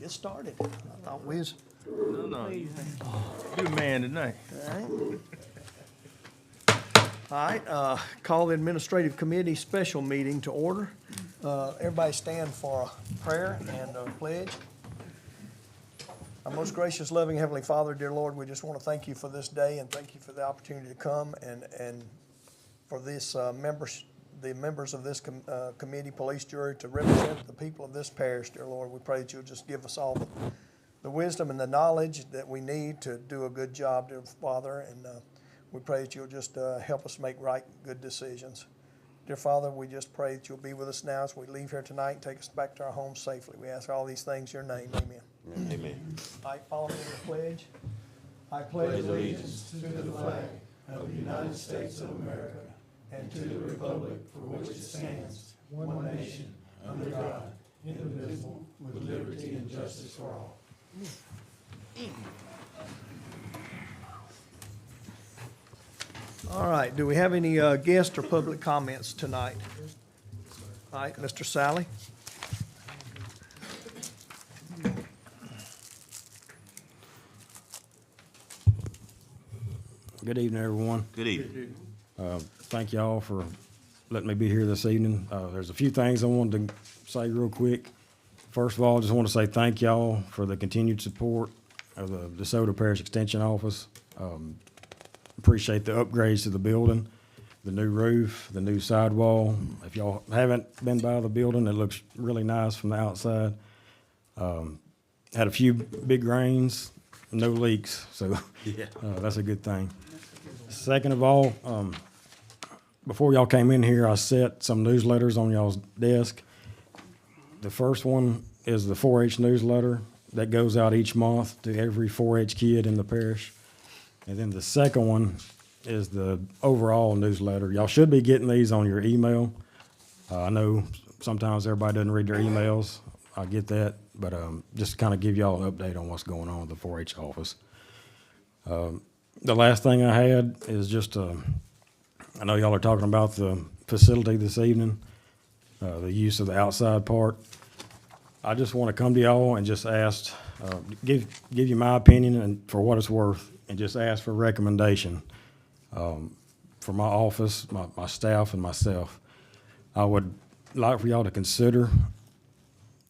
get started. I thought we was. No. You the man tonight. All right, call the Administrative Committee special meeting to order. Everybody stand for a prayer and a pledge. Our most gracious, loving Heavenly Father, dear Lord, we just want to thank you for this day and thank you for the opportunity to come and for this the members of this committee, police jury, to represent the people of this parish, dear Lord. We pray that you'll just give us all the wisdom and the knowledge that we need to do a good job, dear Father, and we pray that you'll just help us make right, good decisions. Dear Father, we just pray that you'll be with us now as we leave here tonight and take us back to our homes safely. We ask all these things in your name. Amen. Amen. All right, follow me in the pledge. I pledge allegiance to the flag of the United States of America and to the republic for which it stands, one nation, under God, indivisible, with liberty and justice for all. All right, do we have any guest or public comments tonight? All right, Mr. Sally. Good evening, everyone. Good evening. Thank y'all for letting me be here this evening. There's a few things I wanted to say real quick. First of all, I just want to say thank y'all for the continued support of the DeSoto Parish Extension Office. Appreciate the upgrades to the building, the new roof, the new sidewall. If y'all haven't been by the building, it looks really nice from the outside. Had a few big rains, no leaks, so that's a good thing. Second of all, before y'all came in here, I set some newsletters on y'all's desk. The first one is the 4-H newsletter that goes out each month to every 4-H kid in the parish. And then the second one is the overall newsletter. Y'all should be getting these on your email. I know sometimes everybody doesn't read their emails. I get that, but just to kind of give y'all an update on what's going on with the 4-H office. The last thing I had is just, I know y'all are talking about the facility this evening, the use of the outside part. I just want to come to y'all and just ask, give you my opinion and for what it's worth, and just ask for recommendation for my office, my staff, and myself. I would like for y'all to consider,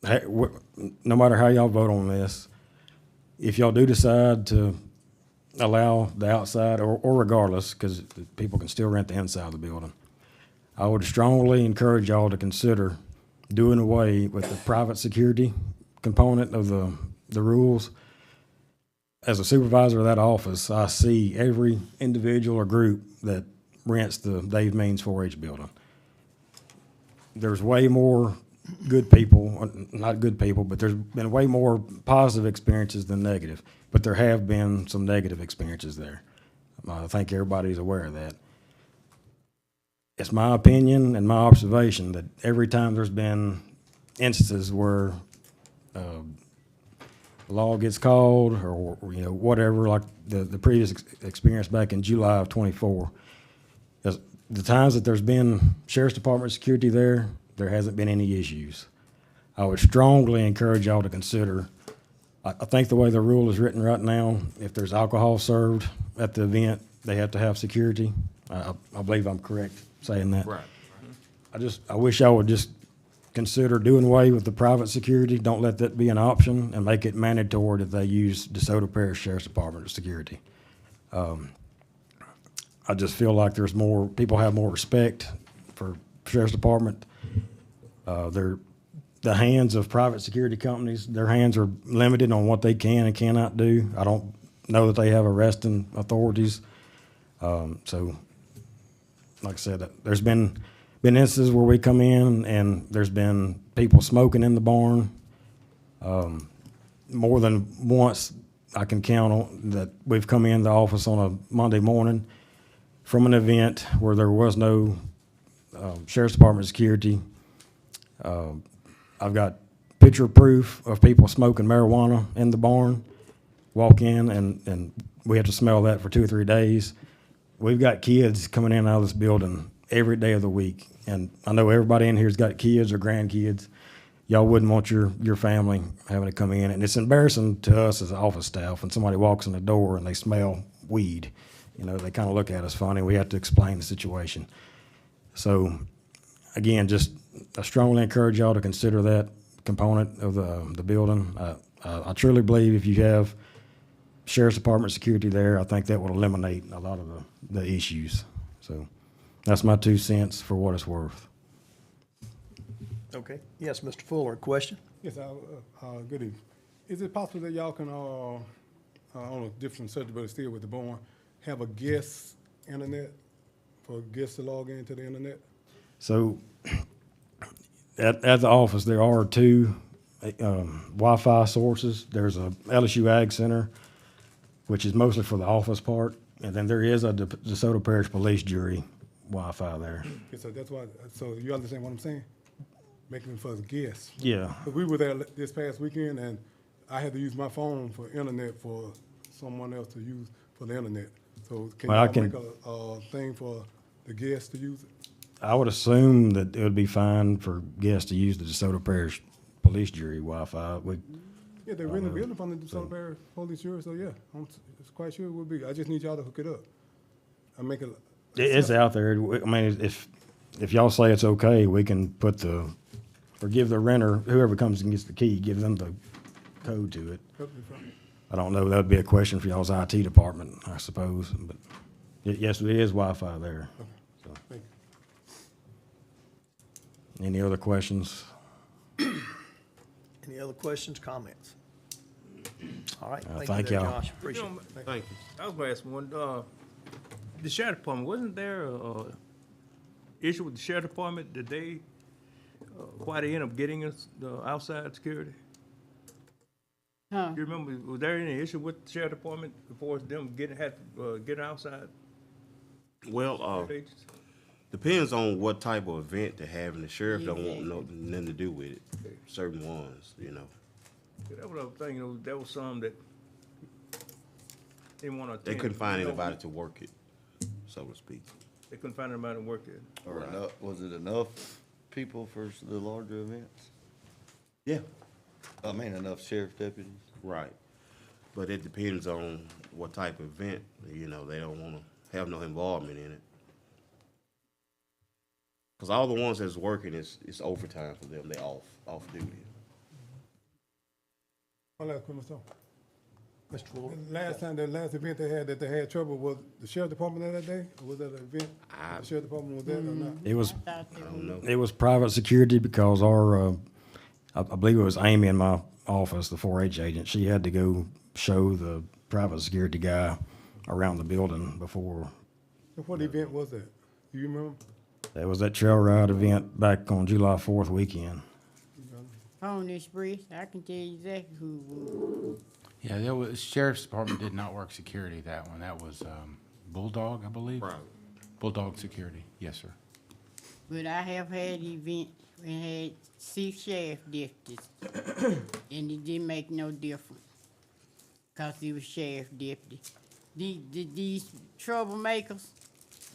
no matter how y'all vote on this, if y'all do decide to allow the outside, or regardless, because people can still rent the inside of the building, I would strongly encourage y'all to consider doing away with the private security component of the rules. As a supervisor of that office, I see every individual or group that rents the Dave Means 4-H building. There's way more good people, not good people, but there's been way more positive experiences than negative. But there have been some negative experiences there. I think everybody's aware of that. It's my opinion and my observation that every time there's been instances where law gets called or whatever, like the previous experience back in July of 24, the times that there's been Sheriff's Department security there hasn't been any issues. I would strongly encourage y'all to consider, I think the way the rule is written right now, if there's alcohol served at the event, they have to have security. I believe I'm correct saying that. Right. I wish y'all would just consider doing away with the private security. Don't let that be an option, and make it mandatory that they use DeSoto Parish Sheriff's Department security. I just feel like there's more, people have more respect for Sheriff's Department. The hands of private security companies, their hands are limited on what they can and cannot do. I don't know that they have arresting authorities. So, like I said, there's been instances where we come in and there's been people smoking in the barn. More than once I can count on that we've come in the office on a Monday morning from an event where there was no Sheriff's Department security. I've got picture proof of people smoking marijuana in the barn. Walk in and we have to smell that for 2 or 3 days. We've got kids coming in and out of this building every day of the week. And I know everybody in here's got kids or grandkids. y'all wouldn't want your family having to come in. And it's embarrassing to us as office staff when somebody walks in the door and they smell weed. You know, they kind of look at us funny. We have to explain the situation. So, again, just I strongly encourage y'all to consider that component of the building. I truly believe if you have Sheriff's Department security there, I think that would eliminate a lot of the issues. So that's my 2 cents for what it's worth. Okay. Yes, Mr. Fuller, question? Yes, good evening. Is it possible that y'all can, on a different subject, but still with the barn, have a guest internet for guests to log into the internet? So at the office, there are 2 Wi-Fi sources. There's a LSU Ag Center, which is mostly for the office part, and then there is a DeSoto Parish Police Jury Wi-Fi there. Okay, so that's why, so you understand what I'm saying? Making them for the guests. Yeah. But we were there this past weekend, and I had to use my phone for internet for someone else to use for the internet. So can Well, I you can- make a thing for the guests to use it? I would assume that it would be fine for guests to use the DeSoto Parish Police Jury Wi-Fi. Yeah, they're really building from the DeSoto Parish Police Jury, so yeah, I'm quite sure it will be. I just need y'all to hook it up. I make it. It's out there. I mean, if y'all say it's okay, we can put or give the renter, whoever comes and gets the key, give them the code to it. I don't know, that would be a question for y'all's IT department, I suppose, but yes, it is Wi-Fi there. So, Thank any other questions? Any other questions, comments? All right. Thank there, y'all. Josh. Appreciate it. Thank you. I was gonna ask one, the sheriff department, wasn't there a issue with the sheriff department that they, why they end up getting us the outside security? Huh? You remember, was there any issue with the sheriff department before them get outside Well, agents? depends on what type of event they're having. The sheriff don't want nothing to do with it. Certain ones, you know. Yeah, that was a thing, there was some that didn't wanna attend. They couldn't find anybody to work it, so to speak. They couldn't find anybody to work it. Or was it enough people for the larger events? Yeah. I mean, enough sheriff deputies? Right. But it depends on what type of event, you know, they don't wanna have no involvement in it. Cause all the ones that's working it's overtime for them. They off duty. One last question, Mr. Mr. Fuller? The last event they had trouble, was the sheriff department there that day? Or was that an event? The sheriff department was there or not? It was, I don't know. it was private security because I believe it was Amy in my office, the 4-H agent, she had to go show the private security guy around the building before. So what event was that? Do you remember? There was that trail ride event back on July 4th weekend. On this bridge, I can tell you exactly who it was. Yeah, there was, Sheriff's Department did not work security that one. That was Bulldog, I believe. Right. Bulldog Security, yes, sir. But I have had events and had 6 sheriff deputies, and it didn't make no difference, cause he was sheriff deputy. These troublemakers,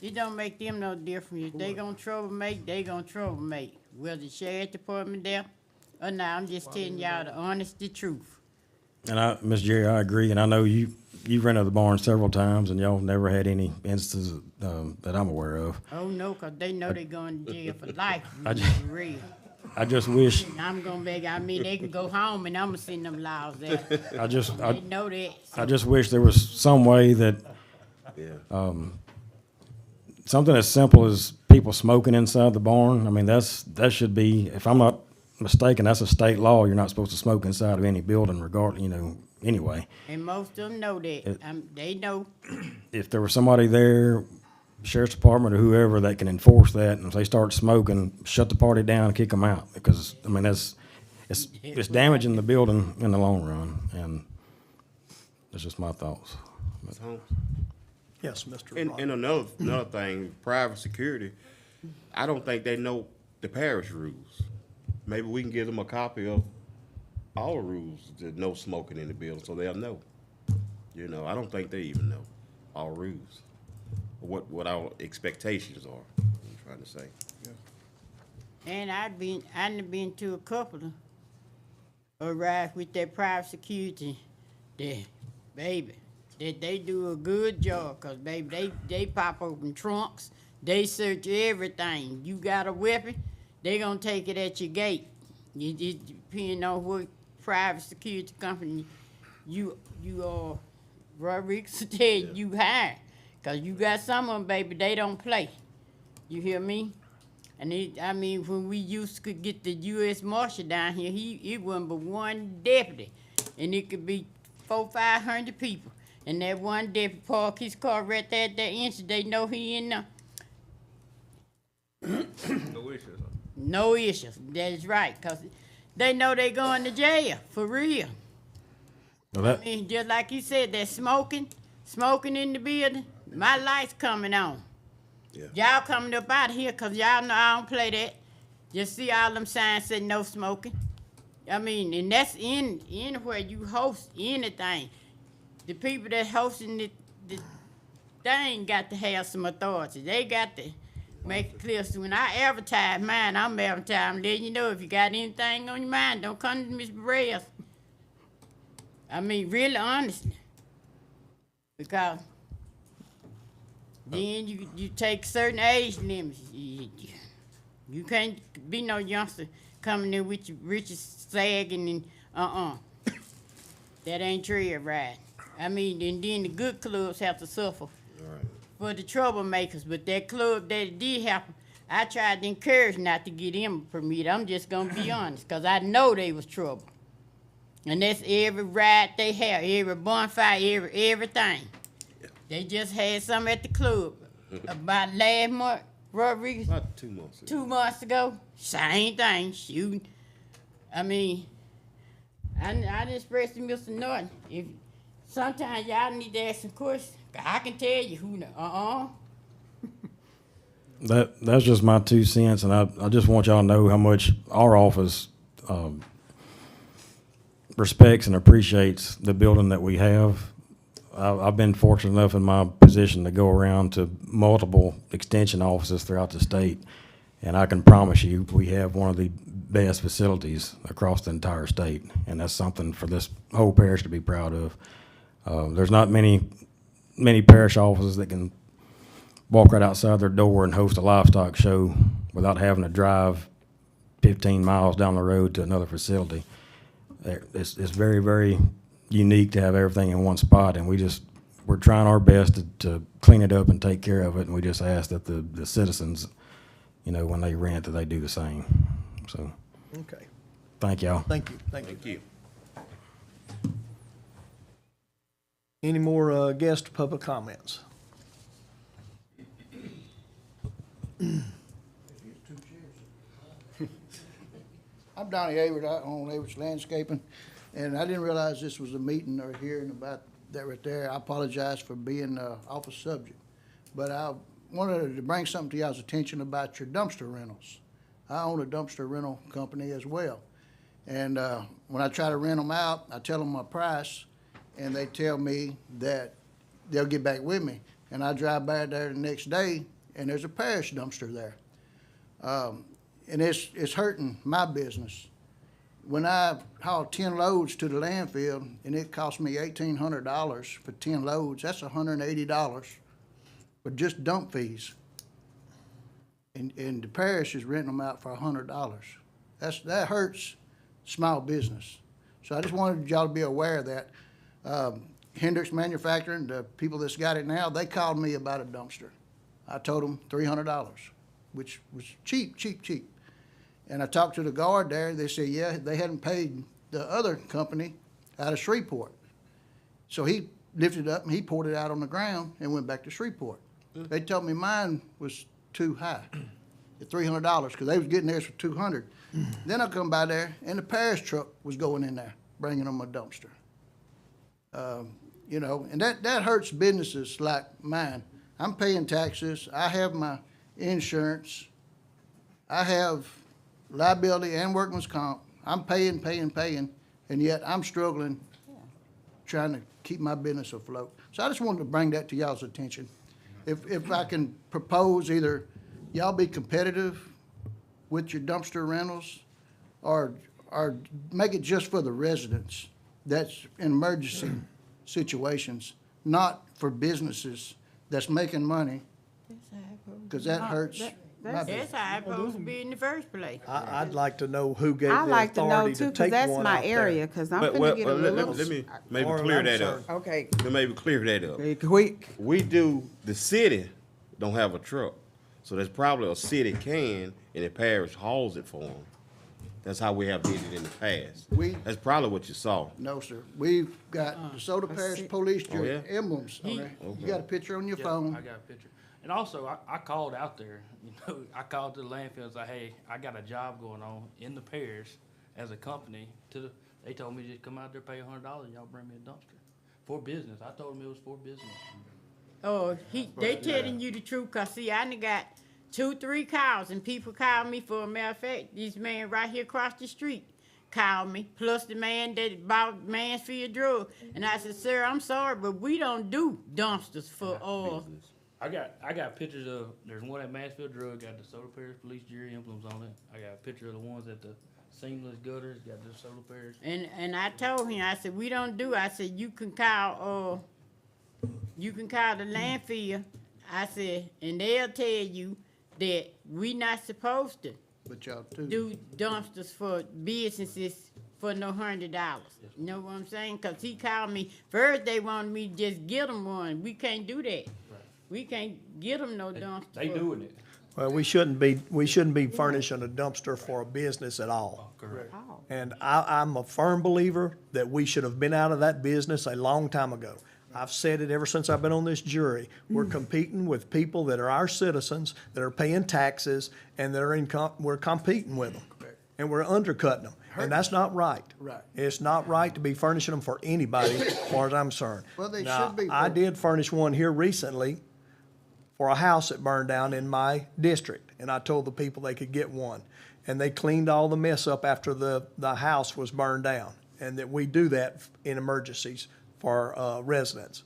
it don't make them no difference. If they gonna troublemaker, they gonna troublemaker. Whether the sheriff department there or not, I'm just telling y'all the honest, the truth. And Miss Jerry, I agree, and I know you've rented the barn several times, and y'all never had any instances that I'm aware of. Oh, no, cause they know they going to jail for life, I for just- real. I just wish, I'm gonna beg, I mean, they can go home and I'm gonna send them laws out. They know that. I just wish there was some way that Yeah. something as simple as people smoking inside the barn. I mean, that should be, if I'm not mistaken, that's a state law. You're not supposed to smoke inside of any building, anyway. And most of them know that. They know. If there was somebody there, sheriff's department or whoever, that can enforce that, and if they start smoking, shut the party down and kick them out, because, I mean, it's damaging the building in the long run, and that's just my thoughts. Ms. Holmes? Yes, Mr. And Rod. another thing, private security, I don't think they know the parish rules. Maybe we can give them a copy of all the rules, that no smoking in the building, so they'll know. You know, I don't think they even know all rules, what our expectations are, I'm trying to say. And I done been to a couple of rides with that private security. That, baby, that they do a good job, 'cause baby, they pop open trunks, they search everything. You got a weapon, they gonna take it at your gate. You just depending on what private security company you Rodriguez said you hire. 'Cause you got some of them, baby, they don't play. You hear me? And I mean, when we used to get the U.S. Marshal down here, it wasn't but one deputy, and it could be 400-500 people. And that one deputy park his car right there at that entrance. They know he in there. No issues. No issues. That is right, 'cause they know they going to jail for real. Well, that, I mean, just like you said, they're smoking in the building. My lights coming on. Yeah. Y'all coming up out of here, 'cause y'all know I don't play that. Just see all them signs say no smoking. I mean, and that's anywhere you host anything. The people that hosting the thing got to have some authority. They got to make it clear. So when I advertise mine, I'm advertising, letting you know if you got anything on your mind, don't come to Miss Perez. I mean, really, honestly. Because then you take certain age limits. You can't be no youngster coming in with your riches sagging and that ain't trail ride. I mean, and then the good clubs have to suffer for the troublemakers. But that club that it did happen, I tried to encourage not to get them a permit. I'm just gonna be honest, 'cause I know they was trouble. And that's every ride they have, every bonfire, everything. They just had some at the club about last month, Rodriguez. About 2 months ago. 2 months ago, same thing, shooting. I mean, I done expressed to Mr. Norton, if sometimes y'all need to ask some questions, 'cause I can tell you who, that's just my 2 cents, and I just want y'all to know how much our office respects and appreciates the building that we have. I've been fortunate enough in my position to go around to multiple extension offices throughout the state, and I can promise you we have one of the best facilities across the entire state, and that's something for this whole parish to be proud of. There's not many parish offices that can walk right outside their door and host a livestock show without having to drive 15 miles down the road to another facility. It's very, very unique to have everything in one spot, and we're trying our best to clean it up and take care of it, and we just ask that the citizens, when they rent, that they do the same. So, Okay, thank y'all. thank you. Thank you. Any more guest public comments? I'm Donnie Hayward, I own Hayward's Landscaping, and I didn't realize this was a meeting or hearing about that right there. I apologize for being off a subject, but I wanted to bring something to y'all's attention about your dumpster rentals. I own a dumpster rental company as well, and when I try to rent them out, I tell them my price, and they tell me that they'll get back with me, and I drive by there the next day, and there's a parish dumpster there. And it's hurting my business. When I haul 10 loads to the landfill and it costs me $1,800 for 10 loads, that's $180 for just dump fees. And the parish is renting them out for $100. That hurts small business. So I just wanted y'all to be aware of that. Hendricks Manufacturing, the people that's got it now, they called me about a dumpster. I told them $300, which was cheap. And I talked to the guard there. They said, yeah, they hadn't paid the other company out of Shreveport. So he lifted it up and he poured it out on the ground and went back to Shreveport. They told me mine was too high, at $300, because they was getting theirs for $200. Then I come by there and the parish truck was going in there, bringing them a dumpster. And that hurts businesses like mine. I'm paying taxes. I have my insurance. I have liability and workman's comp. I'm paying, and yet I'm struggling trying to keep my business afloat. So I just wanted to bring that to y'all's attention. If I can propose either y'all be competitive with your dumpster rentals, or make it just for the residents. That's in emergency situations, not for businesses that's making money, because that hurts. my That's business. how it's supposed to be in the first place. I'd like to know who gave I the like to know authority too, to 'cause take that's one my out there. area, 'cause I'm Well, finna get a let little. me maybe Far as clear I'm that up. concerned. Okay, Let me clear that up. okay, quick. The city don't have a truck, so there's probably a city can, and the parish hauls it for them. That's how we have did it in the past. That's probably what you saw. No, sir. We've got DeSoto Parish Police Oh, yeah? emblems on there. You got a picture on your Yeah, phone. I got a picture. And also, I called out there, I called to the landfill and said, hey, I got a job going on in the parish as a company. They told me just come out there, pay $100, y'all bring me a dumpster. For business. I told them it was for business. Oh, they telling you the truth, 'cause see, I done got 2-3 calls, and people call me. For a matter of fact, this man right here across the street called me, plus the man that bought Mansfield Drug. And I said, sir, I'm sorry, but we don't do dumpsters for I got pictures of, there's one at Mansfield Drug, got the DeSoto Parish Police Jury emblems on it. I got a picture of the ones at the seamless gutters, got the DeSoto Parish. And I told him, I said, we don't do. I said, you can call the landfill. I said, and they'll tell you that we not supposed to But y'all too. do dumpsters for businesses for no $100. You know what I'm saying? 'Cause he called me first. They wanted me to just get them one. We can't do that. We can't get them no dumpster. They doing it. Well, we shouldn't be furnishing a dumpster for a business at all. Correct. And I'm a firm believer that we should have been out of that business a long time ago. I've said it ever since I've been on this jury. We're competing with people that are our citizens, that are paying taxes, and we're competing with them. And we're undercutting them. And that's not right. Right. It's not right to be furnishing them for anybody, as far as I'm concerned. Well, they Now, should be I for- did furnish one here recently for a house that burned down in my district, and I told the people they could get one. And they cleaned all the mess up after the house was burned down, and that we do that in emergencies for residents.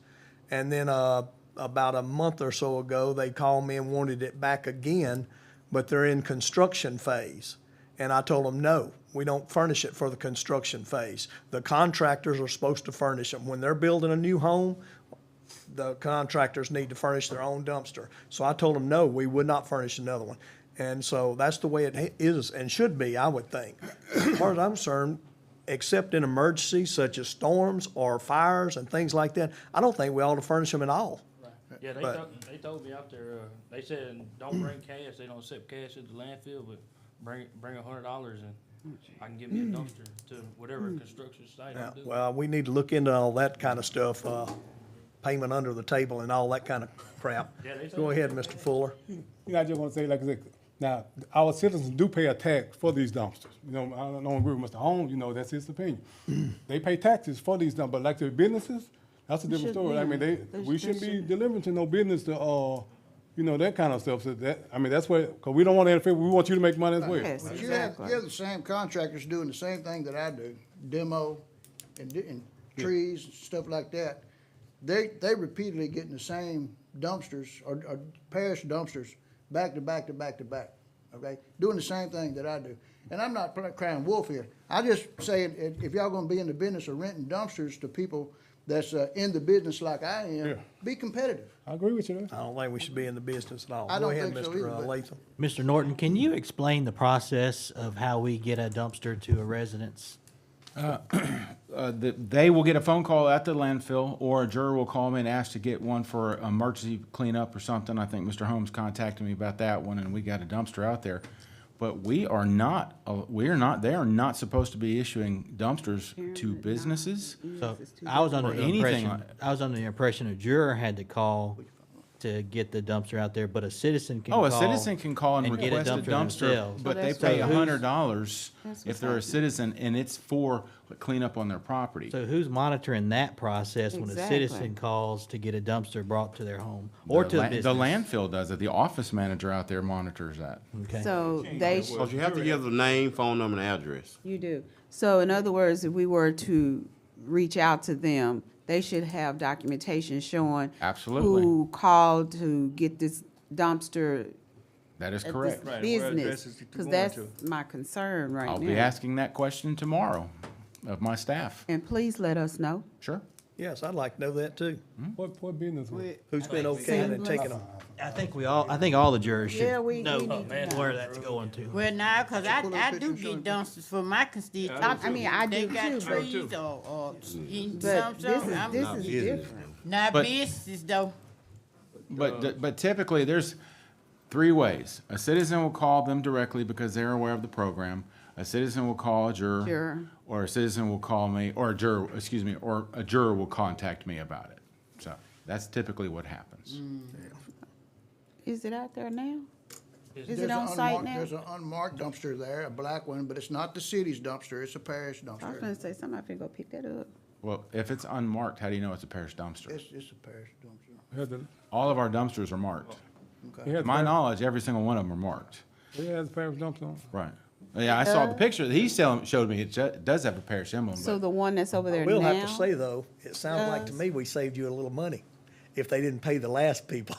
And then about a month or so ago, they called me and wanted it back again, but they're in construction phase. And I told them, no, we don't furnish it for the construction phase. The contractors are supposed to furnish them. When they're building a new home, the contractors need to furnish their own dumpster. So I told them, no, we would not furnish another one. And so that's the way it is and should be, I would think. As far as I'm concerned, except in emergencies such as storms or fires and things like that, I don't think we ought to furnish them at all. Yeah, they told me out there, they said, don't bring cash, they don't accept cash at the landfill, but bring $100 and I can give me a dumpster to whatever construction site Yeah, I'm doing. well, we need to look into all that kind of stuff, payment under the table and all that kind of crap. Yeah, they Go ahead, Mr. Fuller. You know, I just want to say, like I said, now, our citizens do pay a tax for these dumpsters. You know, I don't agree with Mr. Holmes, you know, that's his opinion. They pay taxes for these dumpsters, but like the businesses, that's a different story. I mean, we shouldn't be delivering to no business to, you know, that kind of stuff. So that, I mean, that's what, because we don't want to interfere, we want you to make money as well. Yes, But you have exactly. the same contractors doing the same thing that I do, demo and trees, and stuff like that. They repeatedly getting the same dumpsters or parish dumpsters back to back to back to back, okay? Doing the same thing that I do. And I'm not crying wolf here. I just saying, if y'all gonna be in the business of renting dumpsters to people that's in the business like I am, Yeah. be competitive. I agree with you there. I don't think we should be in the business at all. I Go don't ahead, think so Mr. either, but- Latham. Mr. Norton, can you explain the process of how we get a dumpster to a residence? They will get a phone call at the landfill, or a juror will call me and ask to get one for emergency cleanup or something. I think Mr. Holmes contacted me about that one, and we got a dumpster out there. But they are not supposed to be issuing dumpsters to businesses. So I was under Or the anything impression, I was under the impression a juror had to call to get the dumpster out there, but a citizen can call. Oh, a citizen can call and get request a dumpster, themselves. but they that's pay right. $100 That's if what's they're a happening. citizen, and it's for cleanup on their property. So who's monitoring that process when a Exactly. citizen calls to get a dumpster brought to their home or to a business? The landfill does it. The office manager out there monitors that. Okay. So they, Because you have to give the name, phone number, and address. you do. So in other words, if we were to reach out to them, they should have documentation showing Absolutely. who called to get this dumpster That is at correct. this Right, where business? addresses you Because going that's to? my concern right now. I'll be asking that question tomorrow of my staff. And please let us know. Sure. Yes, I'd like to know that too. What business was it? Who's been okaying and taking them? I think all the jurors Yeah, should we know need to know. where that's going to. Well, now, cause I pull up do pictures, show get him. dumpsters for my constituents. I mean, I They do got too, but, trees or in but some, this is different. not But- business though. But typically, there's three ways. A citizen will call them directly because they're aware of the program. A citizen will call a juror. Juror. Or a citizen will call me, or a juror, excuse me, or a juror will contact me about it. So that's typically what happens. Is it out there now? Is There's it a on site unmarked- now? There's an unmarked dumpster there, a black one, but it's not the city's dumpster, it's a parish I was dumpster. gonna say, somebody finna go pick that up. Well, if it's unmarked, how do you know it's a parish dumpster? It's a parish dumpster. Had the, All of our dumpsters are marked. he To had my the, knowledge, every single one of them are marked. he had the parish dumpster on. Right. Yeah, I saw the picture that he showed me. It does have a parish emblem, So but the one that's over there now? We'll have to say though, it sounds like to me we saved you a little money. If they didn't pay the last people,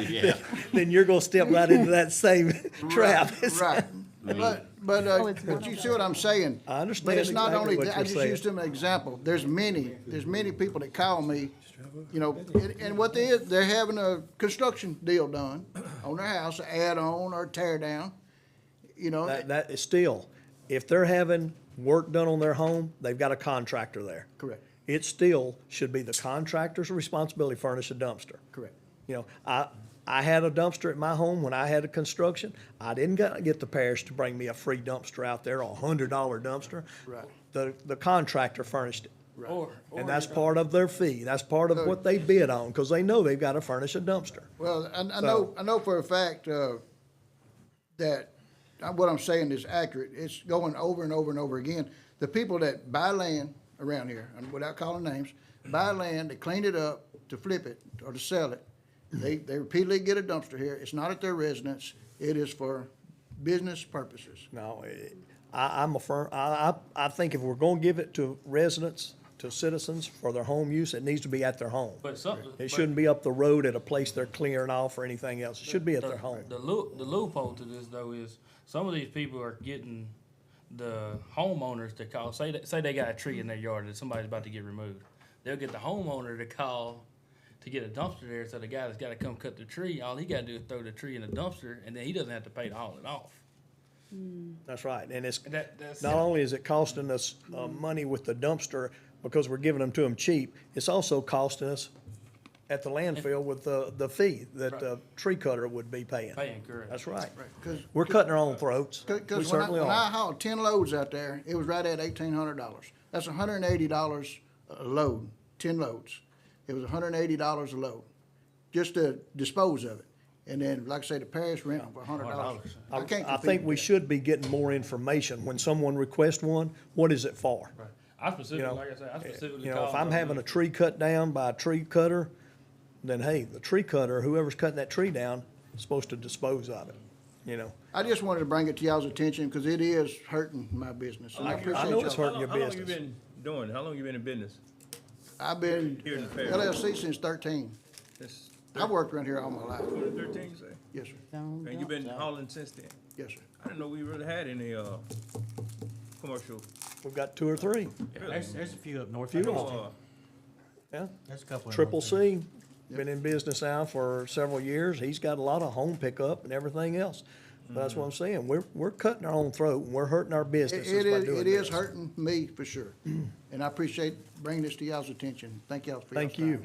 Yeah. then you're gonna step right into that same trap. Right, but Oh, it's but you see what I'm saying? I understand But it's not exactly only what that, I you're just saying. used them as an example. There's many people that call me, you know, and what they're having a construction deal done on their house, add on or tear down, you know. That is still, if they're having work done on their home, they've got a contractor there. Correct, It still should be the contractor's responsibility to furnish a dumpster. correct. You know, I had a dumpster at my home when I had a construction. I didn't get the parish to bring me a free dumpster out there, or $100 dumpster. Right. The contractor furnished it. Or And that's part of their fee. That's part of what they bid on, because they know they've got to furnish a dumpster. Well, I know for a fact, that, what I'm saying is accurate. It's going over and over and over again. The people that buy land around here, and without calling names, buy land, they clean it up to flip it or to sell it. They repeatedly get a dumpster here. It's not at their residence. It is for business purposes. No, I'm a firm, I think if we're gonna give it to residents, to citizens for their home use, it needs to be at their home. But some. It shouldn't be up the road at a place they're clearing off or anything else. It should be at their home. The loophole to this though is some of these people are getting the homeowners to call, say they got a tree in their yard that somebody's about to get removed. They'll get the homeowner to call to get a dumpster there, so the guy that's gotta come cut the tree, all he gotta do is throw the tree in the dumpster, and then he doesn't have to pay to haul it off. That's right. And it's, That's not only is it costing us, money with the dumpster because we're giving them to them cheap, it's also costing us at the landfill with the fee that the tree cutter would be paying. paying, correct. That's right. Cause, We're cutting our own throats. We Cause when certainly I are. hauled 10 loads out there, it was right at $1,800. That's $180 a load, 10 loads. It was $180 a load, just to dispose of it. And then, like I say, the parish rent for $100. I can't I compete think with we that. should be getting more information. When someone requests one, what is it for? Right. I You specifically, know, like I said, I specifically You know, if called I'm them. having a tree cut down by a tree cutter, then hey, the tree cutter, whoever's cutting that tree down, is supposed to dispose of it, you know? I just wanted to bring it to y'all's attention because it is hurting my business. And I appreciate know it's y'all. hurting your How long you business. been doing, how long you been in business? I've been Here in the parish. LLC since 13. Since I've worked around here all my life. 2013, you say? Yes, sir. Oh, And you've been hauling since then? Yes, sir. I didn't know we really had any, commercial. We've got 2 or 3, There's a few up north. Few I more. guess. yeah. There's a couple. Triple C, been in business now for several years. He's got a lot of home pickup and everything else. But that's what I'm saying. We're cutting our own throat and we're hurting our It businesses it by is, doing it is this. hurting me for sure. And I appreciate bringing this to y'all's attention. Thank y'all for your Thank you.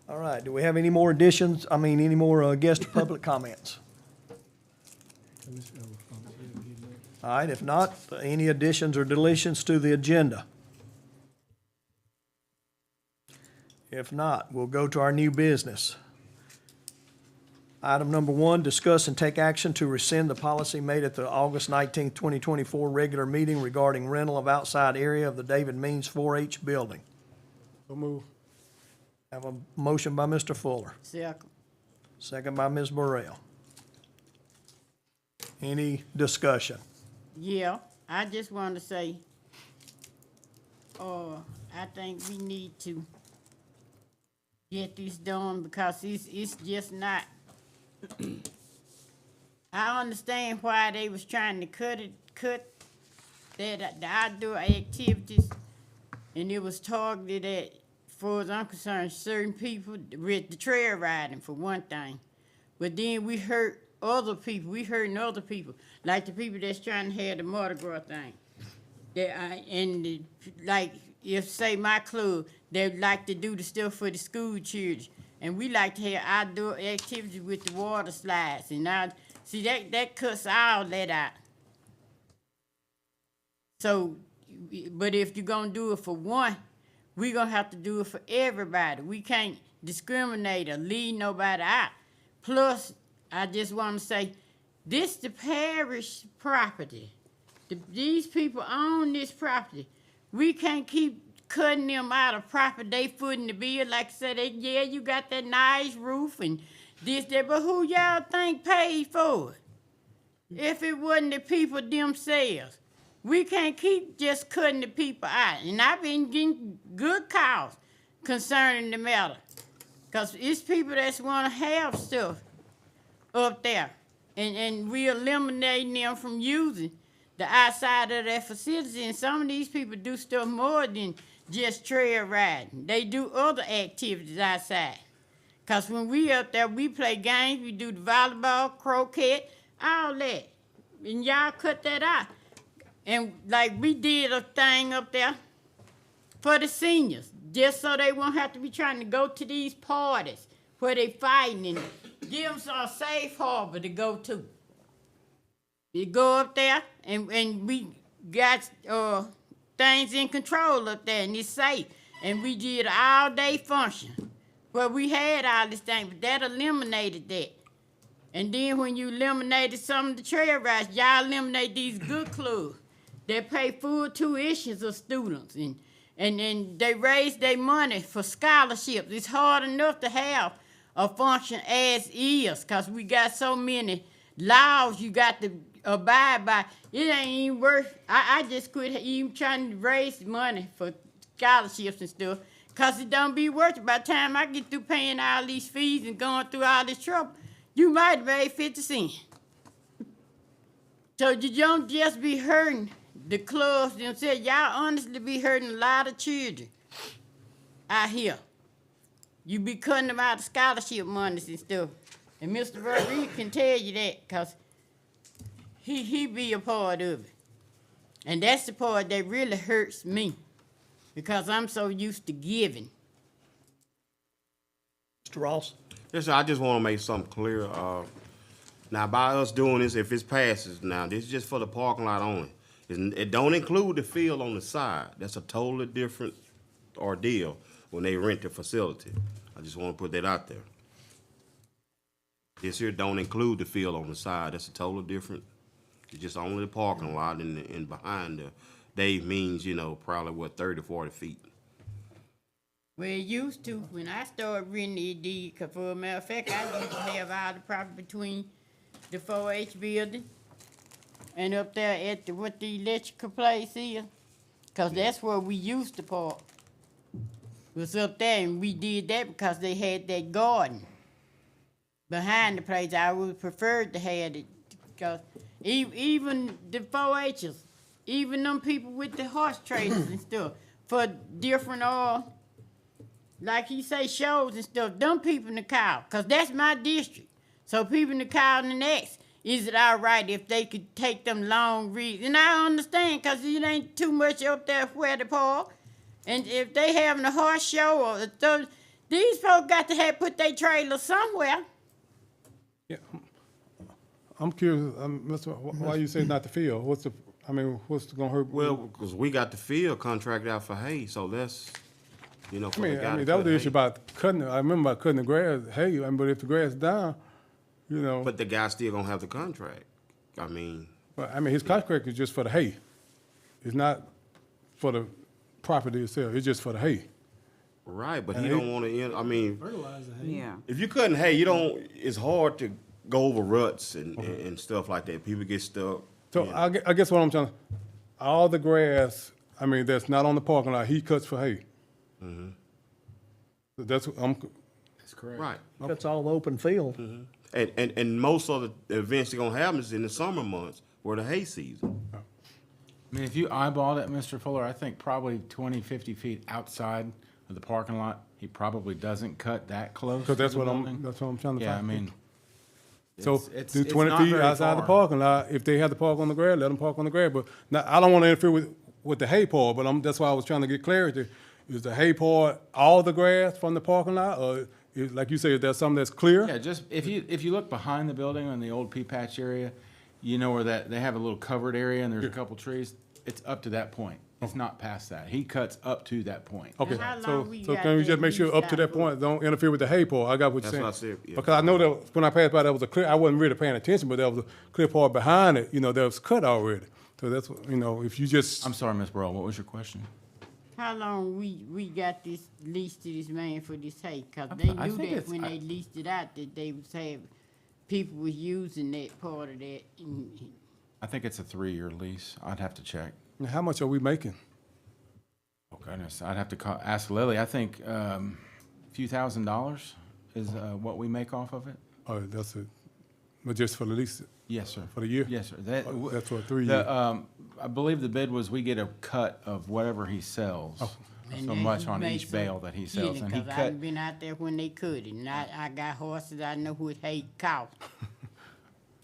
All right, do we have any more additions, any more guest or public comments? All right, if not, any additions or deletions to the agenda? If not, we'll go to our new business. Item number 1, discuss and take action to rescind the policy made at the August 19th, 2024 regular meeting regarding rental of outside area of the David Means 4-H building. So move. Have a motion by Mr. Fuller, Second. second by Ms. Burrell. Any discussion? Yeah, I just wanted to say, I think we need to get this done because it's just not. I understand why they was trying to cut that the outdoor activities, and it was targeted at, far as I'm concerned, certain people with the trail riding for one thing. But then we hurt other people. We hurting other people, like the people that's trying to have the Mardi Gras thing. Like if say my club, they like to do the stuff for the school children, and we like to have outdoor activities with the water slides. And now, see that cuts all that out. So, but if you're gonna do it for one, we're gonna have to do it for everybody. We can't discriminate or leave nobody out. Plus, I just want to say, this the parish property. These people own this property. We can't keep cutting them out of property they footing the bill. Like I said, yeah, you got that nice roof and this, that, but who y'all think paid for it? If it wasn't the people themselves. We can't keep just cutting the people out. And I've been getting good calls concerning the matter. Because it's people that want to have stuff up there. And we eliminating them from using the outside of their facility. And some of these people do stuff more than just trail riding. They do other activities outside. Because when we up there, we play games, we do the volleyball, croquet, all that. And y'all cut that out. And like we did a thing up there for the seniors, just so they won't have to be trying to go to these parties where they fighting and give them some safe harbor to go to. You go up there and we got things in control up there and it's safe. And we did an all-day function where we had all this thing, but that eliminated that. And then when you eliminated some of the trail rides, y'all eliminate these good clubs. They pay full tuitions of students, and they raise their money for scholarships. It's hard enough to have a function as is, because we got so many laws you got to abide by. It ain't even worth, I just quit even trying to raise money for scholarships and stuff, because it don't be worth it. By the time I get through paying all these fees and going through all this trouble, you might have made 50 cents. So you don't just be hurting the clubs themselves. Y'all honestly be hurting a lot of children out here. You be cutting them out of scholarship monies and stuff. And Mr. Rodriguez can tell you that, because he be a part of it. And that's the part that really hurts me, because I'm so used to giving. Mr. Ross? Yes, sir, I just want to make something clear. Now, by us doing this, if it passes, now, this is just for the parking lot only. It don't include the field on the side. That's a totally different ordeal when they rent the facility. I just want to put that out there. This here don't include the field on the side. That's a totally different. It's just only the parking lot and behind the Dave means, probably what, 30, 40 feet. Well, it used to. When I started renting it, because for a matter of fact, I used to have all the property between the 4-H building and up there at what the electrical place is, because that's where we used to park. Was up there, and we did that because they had that garden behind the place. I would prefer to have it, because even the 4-H's, even them people with the horse trailers and stuff, for different, like he say, shows and stuff, them people in the cow, because that's my district. So people in the cow and X, is it all right if they could take them long reads? And I understand, because it ain't too much up there where to park. And if they having a horse show or stuff, these folks got to put their trailer somewhere. Yeah, I'm curious, Mr. Why you say not the field? What's gonna hurt? Well, because we got the field contract out for hay, so that's, for the guy to that was cut the issue hay. about cutting. I remember about cutting the grass. Hey, but if the grass is down, But the guy still gonna have the contract. I mean, his contract is just for the hay. It's not for the property itself. It's just for the hay. right, but And he he- don't want to. Fertilizer. Yeah. If you cutting hay, it's hard to go over ruts and stuff like that. People get stuck. So I guess what I'm trying to, all the grass, that's not on the parking lot, he cuts for hay. So That's correct. Right. That's all open field. And most of the events they're gonna have is in the summer months or the hay season. I mean, if you eyeball it, Mr. Fuller, I think probably 20, 50 feet outside of the parking lot, he probably doesn't cut that close. Because that's to the what building. that's what I'm trying to Yeah, I find. mean. So it's do 20 not feet very outside the far. parking lot. If they have to park on the grass, let them park on the grass. But now, I don't want to interfere with the hay part, but that's why I was trying to get clarity. Is the hay part all the grass from the parking lot, or like you say, is there something that's clear? Yeah, just if you look behind the building in the old pea patch area, you know where that they have a little covered area and there's a couple trees. It's up to that point. It's not past that. He cuts up to that point. Okay, how long so we so got can we that just make sure up to that leased out point, don't interfere with the hay part? I got what you're That's saying. what I said, yeah. Because I know that when I passed by, there was a clear. I wasn't really paying attention, but there was a clear part behind it. You know, that was cut already. So that's what, you know, if you just I'm sorry, Ms. Burrell, what was your question? How long we got this lease to this man for this hay? Cause they I knew think that it's- when they leased it out, that they was having, people was using that part of that. I think it's a 3-year lease. I'd have to check. how much are we making? Oh goodness, I'd have to ask Lily. I think a few $1,000s is what we make off of it. Oh, that's it. But just for the lease Yes, sir. for the year. Yes, sir. That's for 3 years. I believe the bid was we get a cut of whatever he sells. And So then much he on makes each some bale that he sells, killing, and he 'cause I cut. done been out there when they cut it, and I got horses, I know what hay cost.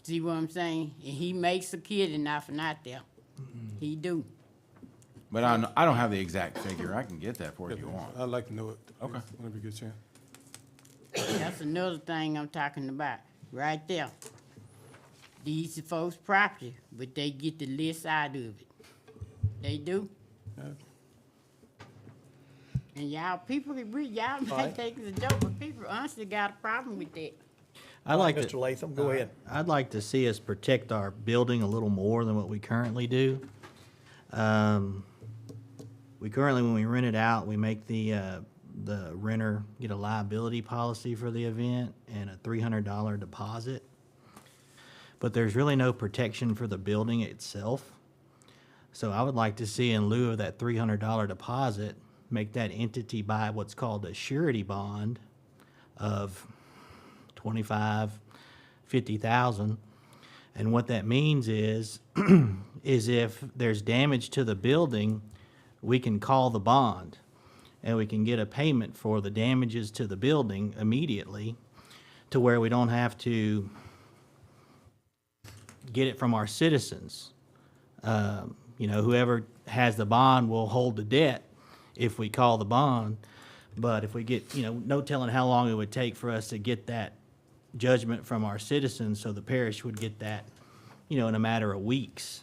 See what I'm saying? And he makes a killing off and out there. He do. But I don't have the exact figure. I can get that for you if you want. I'd like to know it. Okay. Whenever you get a chance. That's another thing I'm talking about, right there. These are folks' property, but they get the list out of it. They do. And y'all people, y'all might think it's a joke, but people honestly got a problem with that. I'd like Mr. to, Latham, go ahead. I'd like to see us protect our building a little more than what we currently do. We currently, when we rent it out, we make the renter get a liability policy for the event and a $300 deposit. But there's really no protection for the building itself. So I would like to see, in lieu of that $300 deposit, make that entity buy what's called a surety bond of 25, 50,000. And what that means is, is if there's damage to the building, we can call the bond and we can get a payment for the damages to the building immediately, to where we don't have to get it from our citizens. You know, whoever has the bond will hold the debt if we call the bond. But if we get, you know, no telling how long it would take for us to get that judgment from our citizens, so the parish would get that, you know, in a matter of weeks.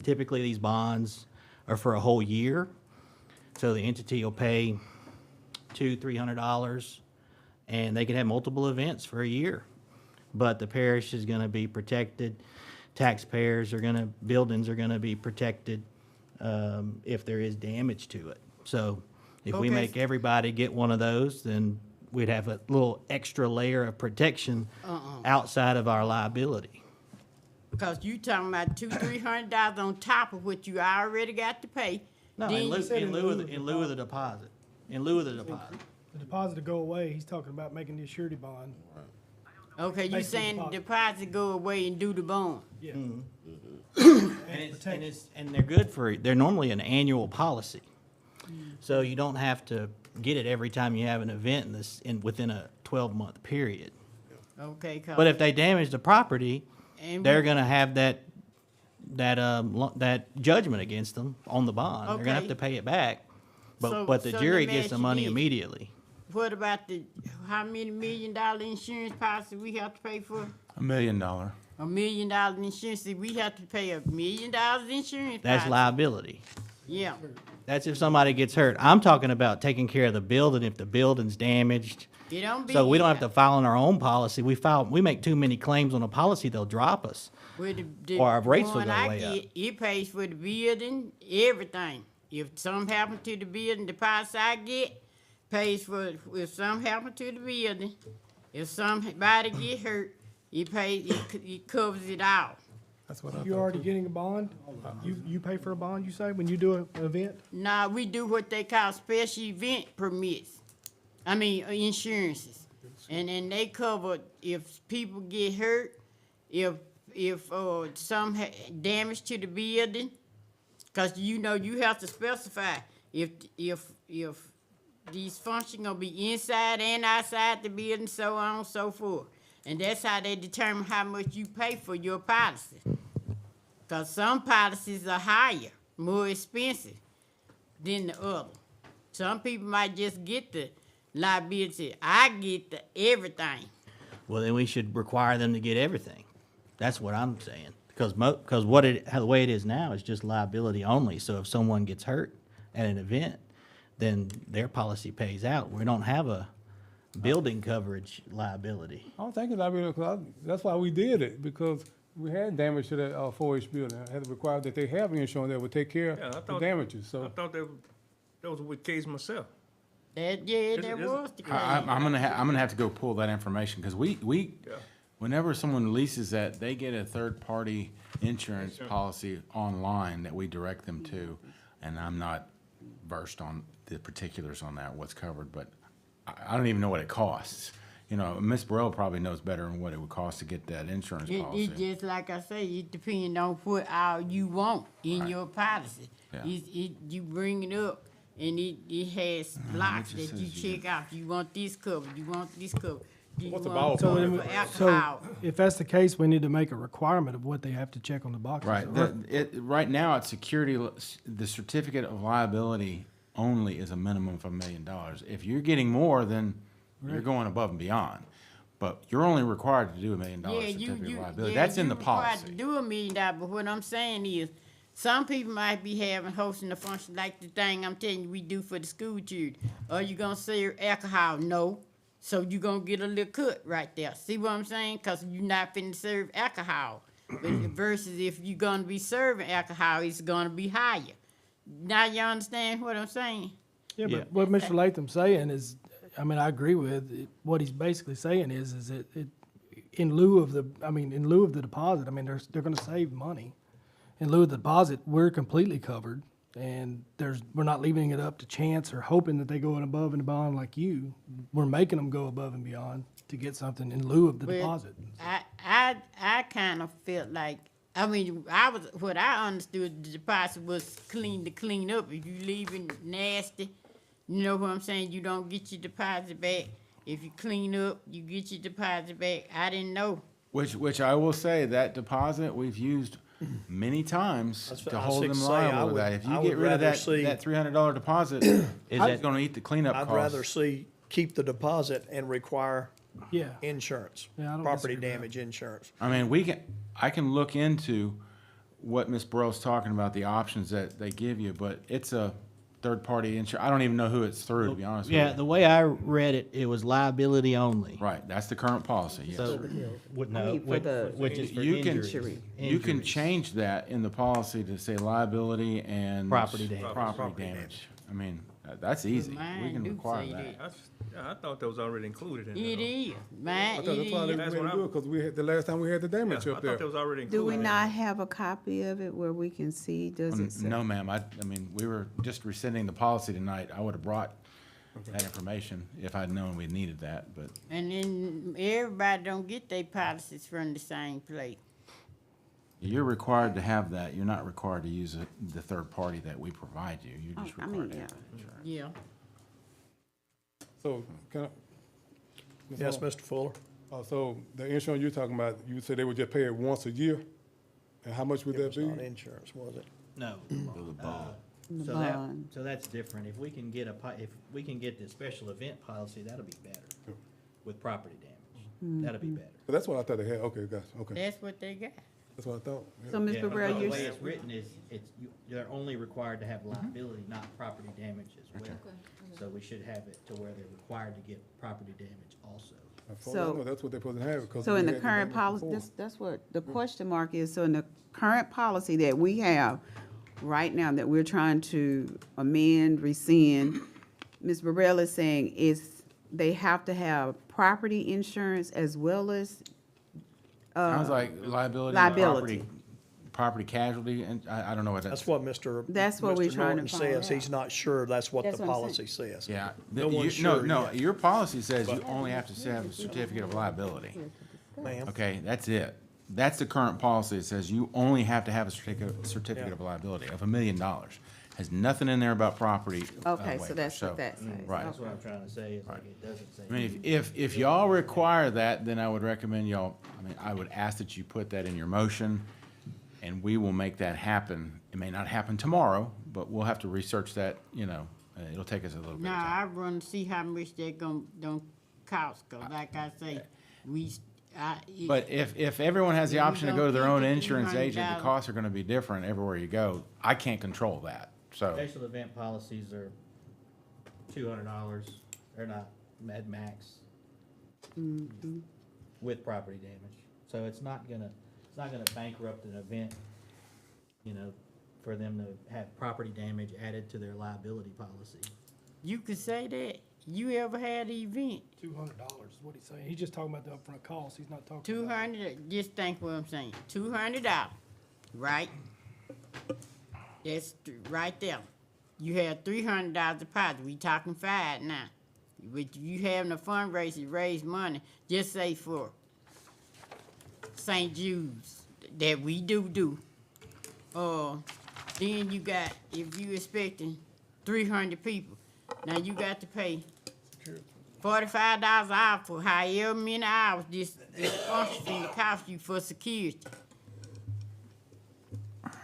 Typically, these bonds are for a whole year, so the entity will pay $200-300, and they can have multiple events for a year. But the parish is gonna be protected, taxpayers are gonna, buildings are gonna be protected, if there is damage to it. So if we Okay. make everybody get one of those, then we'd have a little extra layer of protection outside of our liability. Because you talking about $200-300 on top of what you already got to pay. No, Then in lieu, you- in lieu of the, in lieu of the deposit, in lieu of the deposit. The deposit to go away, he's talking about making the surety bond. Okay, you Make the saying the deposit. deposit go away and do the bond? Yeah. And they're good for, they're normally an annual policy. So you don't have to get it every time you have an event within a 12-month period. Okay, 'cause- But if they damage the property, And they're we- gonna have that judgment against them on the bond. They're gonna have Okay. to pay it back. So- But the so jury let me gets ask the you money this. immediately. What about how many $1 million insurance policy we have to pay for? $1 million. $1 million insurance, see, we have to pay $1 million insurance That's policy. liability. Yeah, That's if somebody gets hurt. I'm talking about taking care of the building if the building's damaged. it don't be. So we don't have to file on our own policy. We make too many claims on a policy, they'll drop us. Well, the Or our rates will one go I way up. get, it pays for the building, everything. If something happen to the building, the policy I get pays for, if something happen to the building, if somebody get hurt, it covers it all. That's what I You thought. already getting a bond? You pay for a bond, you say, when you do an event? Now, we do what they call special event permits. Insurances. And then they cover if people get hurt, if some damage to the building, cause you have to specify if these functions gonna be inside and outside the building, so on and so forth. And that's how they determine how much you pay for your policy. Cause some policies are higher, more expensive than the other. Some people might just get the liability. I get the everything. Well, then we should require them to get everything. That's what I'm saying. Because the way it is now is just liability only. So if someone gets hurt at an event, then their policy pays out. We don't have a building coverage liability. I don't think it's liability, because that's why we did it, because we had damage to that 4-H building. I had to require that they have insurance that would take care Yeah, I of the thought- damages, I so. thought that was with case myself. That Is- was the case. I'm gonna have to go pull that information, because we, Yeah. whenever someone leases that, they get a third-party insurance policy online that we direct them to, and I'm not versed on the particulars on that, what's covered, but I don't even know what it costs. You know, Ms. Burrell probably knows better than what it would cost to get that insurance It policy. just like I say, it depends on what all you want in your policy. Yeah. You bring it up, and it has blocks that you check out. You want this covered, you want this covered. You What's the want ballpark? covered for alcohol. If that's the case, we need to make a requirement of what they have to check on the boxes. Right, right now, it's the certificate of liability only is a minimum of $1 million. If you're getting more, then you're going above and beyond. But you're only required to do $1 million certificate of liability. That's in the required policy. to do $1 million, but what I'm saying is, some people might be hosting a function like the thing I'm telling you we do for the school children. Are you gonna serve alcohol? No. So you gonna get a little cut right there. See what I'm saying? Cause you're not finna serve alcohol. Versus if you're gonna be serving alcohol, it's gonna be higher. Now you understand what I'm saying? Yeah, but Yeah. what Mr. Latham's saying is, I agree with it. What he's basically saying is that in lieu of the deposit, they're gonna save money. In lieu of the deposit, we're completely covered, and we're not leaving it up to chance or hoping that they go above and beyond like you. We're making them go above and beyond to get something in lieu of the Well, deposit. I kind of felt like, what I understood the deposit was to clean up. If you leaving nasty, you know what I'm saying, you don't get your deposit back. If you clean up, you get your deposit back. I didn't know. Which I will say, that deposit we've used many times That's to what I hold was them saying. liable with that. If I you would get rid of rather see- that $300 deposit, it's gonna eat the cleanup I'd costs. rather keep the deposit and require Yeah. insurance, Yeah, I don't property disagree with that. damage insurance. I can look into what Ms. Burrell's talking about, the options that they give you, but it's a third-party insurance. I don't even know who it's through, to be honest with you. Yeah, the way I read it, it was liability only. Right, that's the current policy, yes. So, no, for the- which is for You can- injuries. You can change that in the policy to say liability and. Property damage. Property damage. I mean, that's easy. We Mine can do require say that. I thought that was already included in It there. is, man, I thought that's why they it is. That's made what them do it, because we had, the last time we had the Yeah, I damage up thought there. that was already Do included. we not have a copy of it where we can see, does it say? No, ma'am, I mean, we were just rescinding the policy tonight. I would have brought that information if I'd known we needed that, but And then everybody don't get their policies from the same place. you're required to have that. You're not required to use the third party that we provide you. You're just Oh, I mean, required to have yeah. insurance. Yeah. So, can I? Ms. Yes, Hall? Mr. Fuller? So the insurance you're talking about, you said they would just pay it once a year? And how much would It that was be? not insurance, was it? No. The So bond. that's different. If we can get if we can get the special event policy, that'll be better with property damage. That'll be better. But that's what I thought they had. Okay, gotcha, okay. That's what they got. That's what I thought. yeah. So, Ms. Yeah, Burrell, but you're, the way it's written is, they're only required to have liability, not property damage as well. So we should have it to where they're required to get property damage also. As far as I So- know, that's what they're supposed to have. 'Cause so we in the had current damage policy, before. that's what the question mark is. So in the current policy that we have right now that we're trying to amend, rescind, Ms. Burrell is saying they have to have property insurance as well as, Sounds like liability and liability. property property casualty, and I don't know what That's that's. what Mr. That's what we're Mr. trying to Norton find says. He's out. not sure that's what That's the what I'm policy says. Yeah. No one's No, sure no, yet. your policy says you only have to have a certificate of liability. Ma'am. Okay, that's it. That's the current policy. It says you only have to have a certificate Yeah. of liability of $1 million. Has nothing in there about property. Okay, so waiver. that's what that says. Right. That's what I'm trying to say, is like, it doesn't say. I mean, if y'all require that, then I would recommend y'all, I mean, I would ask that you put that in your motion, and we will make that happen. It may not happen tomorrow, but we'll have to research that, it'll take us a little bit of Now, time. I run to see how much they don't cost, 'cause like I say, But if everyone has the Yeah, we option to go to their don't own think the insurance agent, the $300 costs are gonna be different everywhere you go. I can't control that, so. Special event policies are $200, they're not med max with property damage. So it's not gonna bankrupt an event, for them to have property damage added to their liability policy. You could say that. You ever had an event? $200 is what he's saying. He's just talking about the upfront costs. He's not talking. 200, just think what I'm saying. $200, right? That's right there. You had $300 deposit. We talking 5 now. But you having a fundraiser, raise money, just say for St. Jude's, that we do. Then you got, if you expecting 300 people, now you got to pay $45 an hour for however many hours this function finna cost you for security.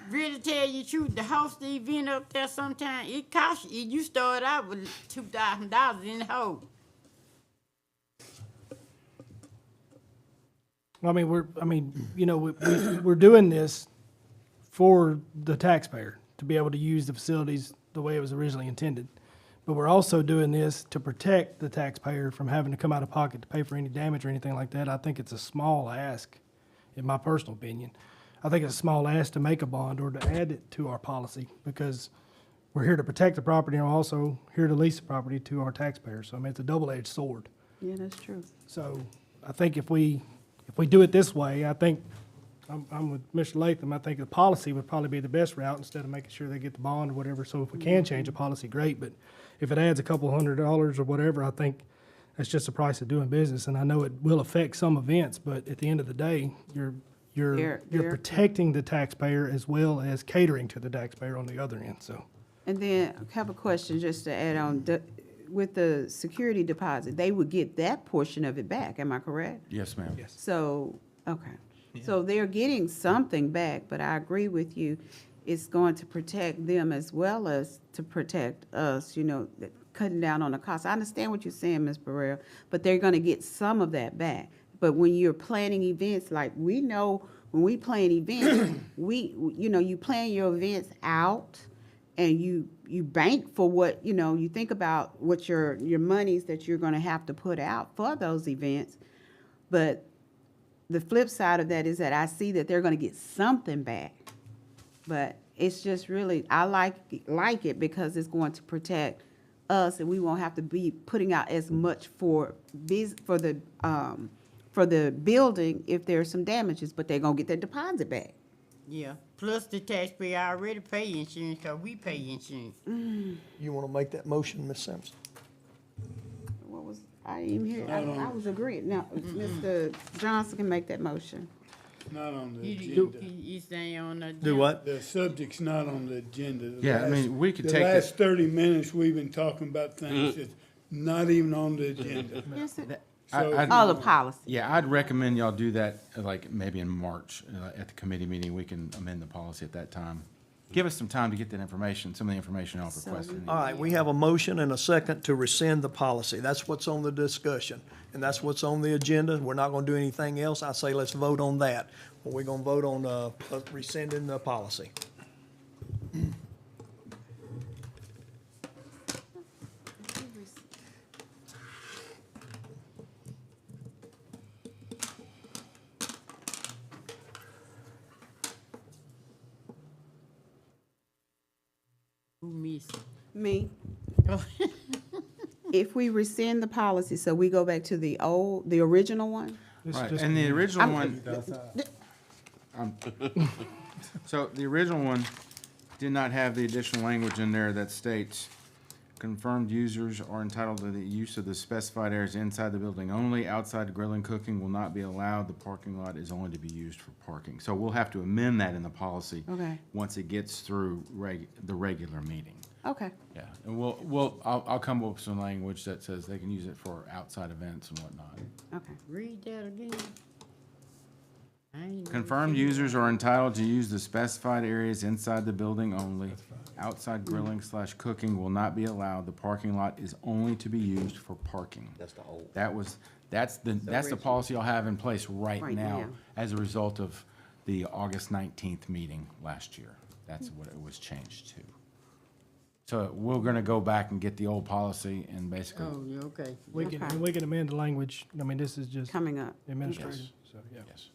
Really tell you the truth, to host the event up there sometime, it costs you, you start out with $2,000 in the hole. I mean, we're doing this for the taxpayer to be able to use the facilities the way it was originally intended. But we're also doing this to protect the taxpayer from having to come out of pocket to pay for any damage or anything like that. I think it's a small ask, in my personal opinion. I think it's a small ask to make a bond or to add it to our policy, because we're here to protect the property and we're also here to lease the property to our taxpayers. So I mean, it's a double-edged sword. Yeah, that's true. So I think if we do it this way, I think, I'm with Mr. Latham, I think the policy would probably be the best route instead of making sure they get the bond or whatever. So if we can change the policy, great, but if it adds a couple $100 or whatever, I think that's just the price of doing business. And I know it will affect some events, but at the end of the day, you're They're- protecting the taxpayer as well as catering to the taxpayer on the other end, so. And then I have a question just to add on. With the security deposit, they would get that portion of it back, am I correct? Yes, ma'am. Yes. So, okay. So they're getting something back, but I agree with you. It's going to protect them as well as to protect us, cutting down on the cost. I understand what you're saying, Ms. Burrell, but they're gonna get some of that back. But when you're planning events, like we know when we plan events, you plan your events out and you bank for what, you think about what your monies that you're gonna have to put out for those events. But the flip side of that is that I see that they're gonna get something back. But it's just really, I like it because it's going to protect us and we won't have to be putting out as much for the building if there's some damages, but they're gonna get their deposit back. Yeah, plus the taxpayer already pay insurance, 'cause we pay insurance. You want to make that motion, Ms. Simpson? What was, I didn't even hear, I was agreeing. Now, Mr. Johnson can make that motion. Not on the You agenda. stay on the. Do what? The subject's not on the agenda. The Yeah, I mean, last- we could take The last it- 30 minutes, we've been talking about things that's not even on the agenda. Yes, it, I'd- oh, the policy. Yeah, I'd recommend y'all do that, like, maybe in March, at the committee meeting. We can amend the policy at that time. Give us some time to get that information, some of the information y'all requested. All right, we have a motion and a second to rescind the policy. That's what's on the discussion, and that's what's on the agenda. We're not gonna do anything else. I say let's vote on that. But we're gonna vote on, rescinding the policy. Who missed? Me. If we rescind the policy, so we go back to the original one? This is Right, just- and the original one, So the original one did not have the additional language in there that states, confirmed users are entitled to the use of the specified areas inside the building only. Outside grilling, cooking will not be allowed. The parking lot is only to be used for parking. So we'll have to amend that in the policy. Okay. Once it gets through the regular meeting. Okay, Yeah, and I'll come up with some language that says they can use it for outside events and whatnot. Okay, read that again. I ain't never Confirmed seen users are entitled to use the specified areas inside the building only. Outside grilling / cooking will not be allowed. The parking lot is only to be used for parking. That's the old. That's the policy I'll have in place right Right now now. as a result of the August 19th meeting last year. That's what it was changed to. So we're gonna go back and get the old policy and basically, Oh, yeah, okay. We can, Okay. and we can amend the language. I mean, this is just coming up. administrative, Yes. so, yeah. yes.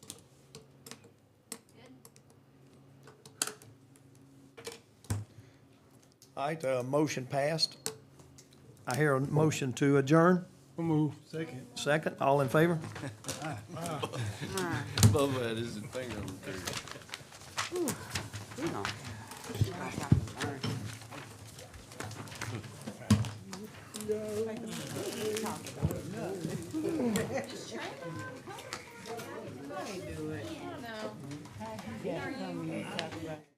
All right, motion passed. I hear a motion to adjourn. Move. Second. Second, all in favor? Bubba had his finger on the trigger. We gonna- Yeah, come and talk about it.